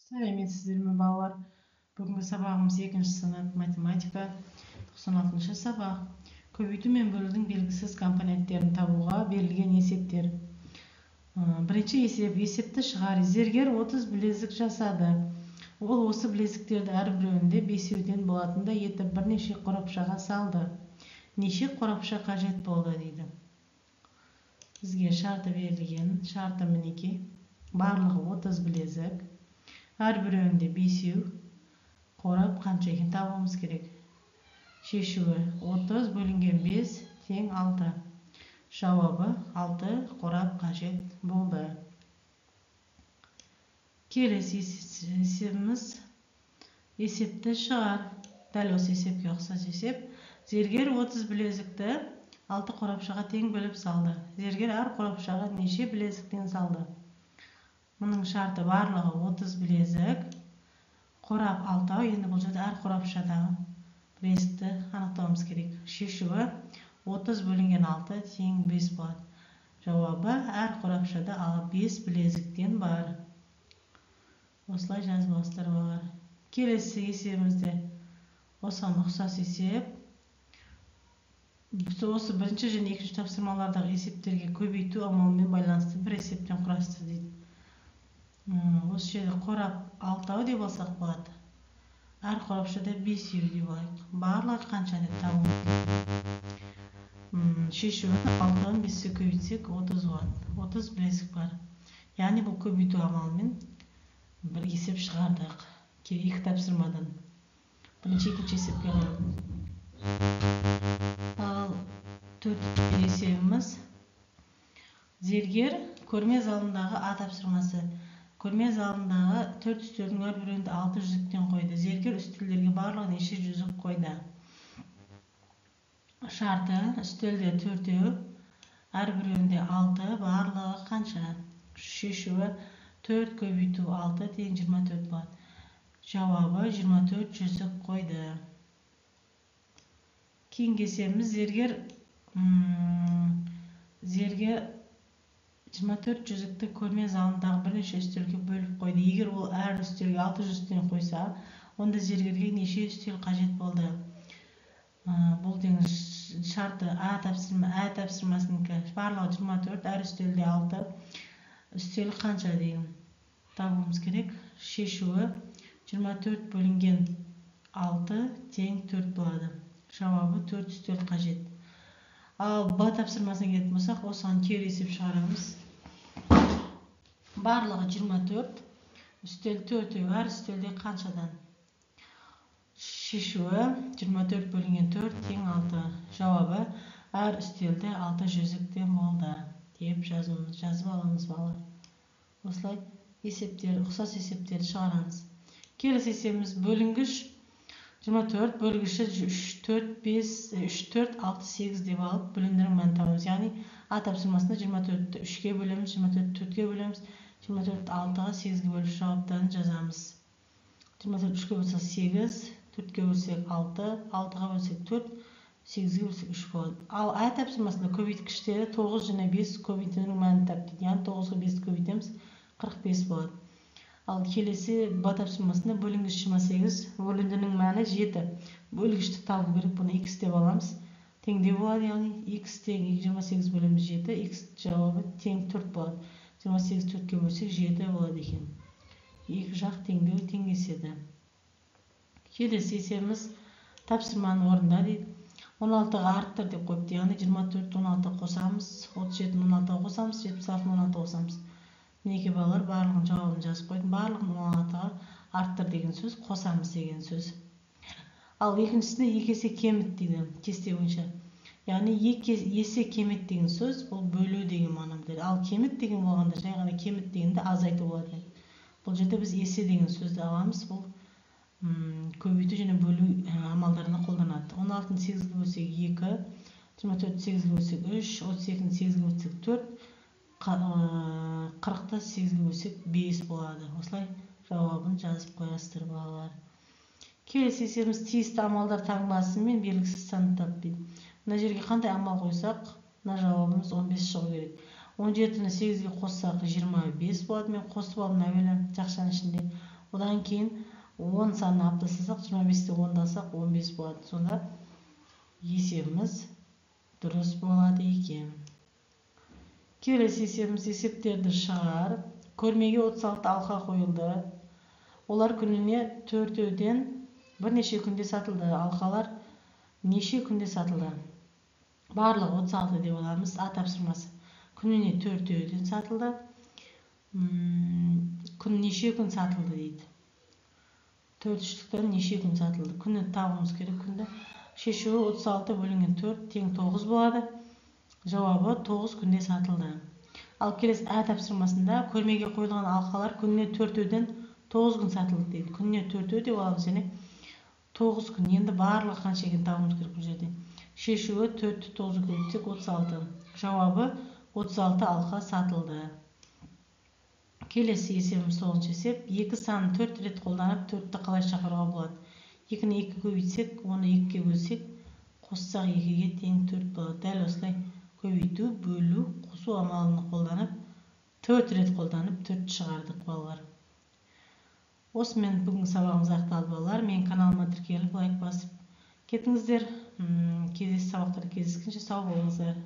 Сәлеметсіздер ме балалар? Бүгінгі сабағымыз 2-ші сынып математика 96-шы сабақ. Көбейту мен бөлудің белгісіз компоненттерін табуға берілген есептер. Бірінші есеп. Есепті шығар. Зергер 30 білезік жасады. Ол осы білезіктерді әрбіреуінде 5-ден болатындай етіп бірнеше қорапшаға салды. Неше қорапша қажет болды дейді. Бізге шарты берілген. Шарты мінекей. Барлығы 30 білезік. Әрбіреуінде 5 қорап қанша екенін табуымыз керек. Шешуі 30 бөлінген 5 тең 6. Жауабы 6 қорап қажет болды. Келесі есебіміз есепті шығар. Дәл осы есепке ұқсас есеп. Зергер 30 білезікті 6 қорапшаға тең бөліп салды. Зергер әр қорапшаға неше білезіктен салды? Мұның шарты барлығы 30 білезік, қорап 6. Енді бұл жерде әр қорапшадағы білезікті анықтауымыз керек. Шешуі 30 бөлінген 6 тең 5 болады. Жауабы әр қорапшада 5 білезіктен бар. Осылай жазып аласыздар балалар. Келесі есебімізде осыған ұқсас есеп. Осы бірінші және екінші тапсырмалардағы есептерге көбейту амалымен байланысты бір есептен құрастыр дейді. Осы жерде қорап 6 деп алсақ болады. Әр қорапшада 5 деп алайық. Барлығы қанша деп табуымыз. Шешуі 6-дан 5-ке көбейтсек 30 болады. 30 білезік бар. Яғни бұл көбейту амалымен бір есеп шығардық. Екі тапсырмадан. Бірінші екінші есепке қарап. Ал төртінші есебіміз зергер көрме залындағы А тапсырмасы. Көрме залындағы 4 үстелдің әрбіреуінде 6 жүзіктен қойды. Зергер үстелдерге барлығы неше жүзік қойды? Шарты үстелде 4, әрбіреуінде 6, барлығы қанша? Шешуі 4 көбейту 6 тең 24 болады. Жауабы 24 жүзік қойды. Кейінгі есебіміз зергер 24 жүзікті көрме залындағы бірнеше үстелге бөліп қойды. Егер ол әр үстелге 6 жүзіктен қойса, онда зергерге неше үстел қажет болды? Бұл деген шарты А тапсырмасынікі. Барлығы 24, әр үстелде 6. Үстел қанша деген табуымыз керек. Шешуі 24 бөлінген 6 тең 4 болады. Жауабы 4 үстел қажет. Ал Б тапсырмасына келетін болсақ, осыған кері есеп шығарамыз. Барлығы 24, үстел 4, әр үстелде қаншадан? Шешуі 24 бөлінген 4 тең 6. Жауабы әр үстелде 6 жүзіктен болды деп жазып аламыз балалар. Осылай ұқсас есептер шығарамыз. Келесі есебіміз бөлінгіш 24, бөлгіші 4, 6, 8 деп алып, бөліндірім мәнін табамыз. Яғни А тапсырмасында 24-ті 3-ке бөлеміз, 24-ті 4-ке бөлеміз, 24-ті 6-ға 8-ге бөліп жауаптарын жазамыз. 24-ті 3-ке бөлсек 8, 4-ке бөлсек 6, 6-ға бөлсек 4, 8-ге бөлсек 3 болады. Ал А тапсырмасында көбейткіштері 9 және 5 көбейтудің мәнін тап дейді. Яғни 9-ға 5-ті көбейтеміз, 45 болады. Ал келесі Б тапсырмасында бөлінгіш 28, бөліндінің мәні 7. Бөлгішті табу керек, бұны X деп аламыз. Теңдеу болады, яғни X тең 28 бөліміз 7, X жауабы тең 4 болады. 28 4-ке бөлсек 7 болады екен. Екі жақ теңдеу теңеседі. Келесі есебіміз тапсырманы орында дейді. 16-ға арттыр деп қойыпты, яғни 24 16 қосамыз, 37 16 қосамыз, 76 16 қосамыз. Мінеке балалар барлығын жауабын жазып қойдым. Барлығын 16-ға арттыр деген сөз, қосамыз деген сөз. Ал екіншісінде екі есе кеміт дейді, кесте бойынша. Яғни екі есе кеміт деген сөз, бұл бөлу деген мағына білдіреді. Ал кеміт деген болғанда, жай ғана кеміт дегенде азайту болады. Бұл жерде біз есе деген сөзді аламыз. Бұл көбейту және бөлу амалдарына қолданады. 16-ны 8-ге бөлсек 2, 24-ті 8-ге бөлсек 3, 32-ні 8-ге бөлсек 4, 40-ті 8-ге бөлсек 5 болады. Осылай жауабын жазып қоясыздар балалар. Келесі есебіміз тиісті амалдар таңбасымен белгісіз санды тап дейді. Мына жерге қандай амал қойсақ, мына жауабымыз 15 шығу керек. 17-ні 8-ге қоссақ 25 болады. Мен қосып алдым әуелі жақшаның ішінде. Одан кейін 10 санын алып тастасақ, 25-те 10 алсақ 15 болады. Сонда есебіміз дұрыс болады екен. Келесі есебіміз есептерді шығар. Көрмеге 36 алқа қойылды. Олар күніне 4-ден бірнеше күнде сатылды. Алқалар неше күнде сатылды? Барлығы 36 деп аламыз. А тапсырмасы. Күніне 4-ден сатылды. Күн неше күн сатылды дейді. 4-тен неше күн сатылды? Күні табуымыз керек. Күнді шешуі 36 бөлінген 4 тең 9 болады. Жауабы 9 күнде сатылды. Ал келесі А тапсырмасында көрмеге қойылған алқалар күніне 4-ден 9 күн сатылды дейді. Күніне 4 деп аламыз, және 9 күн. Енді барлығы қанша екенін табуымыз керек бұл жерде. Шешуі 4-ті 9-ға көбейтсек 36. Жауабы 36 алқа сатылды. Келесі есебіміз 9-шы есеп. 2 санын 4 рет қолданып 4-ті қалай шақыруға болады? 2-ні 2 көбейтсек, оны 2-ге бөлсек, қоссақ 2-ге тең 4 болады. Дәл осылай көбейту, бөлу, қосу амалын қолданып 4 рет қолданып 4 шығардық балалар. Осымен бүгінгі сабағымыз аяқталды балалар. Мен каналыма тіркеліп лайк басып кетіңіздер. Келесі сабақтарда кездескенше сау болыңыздар.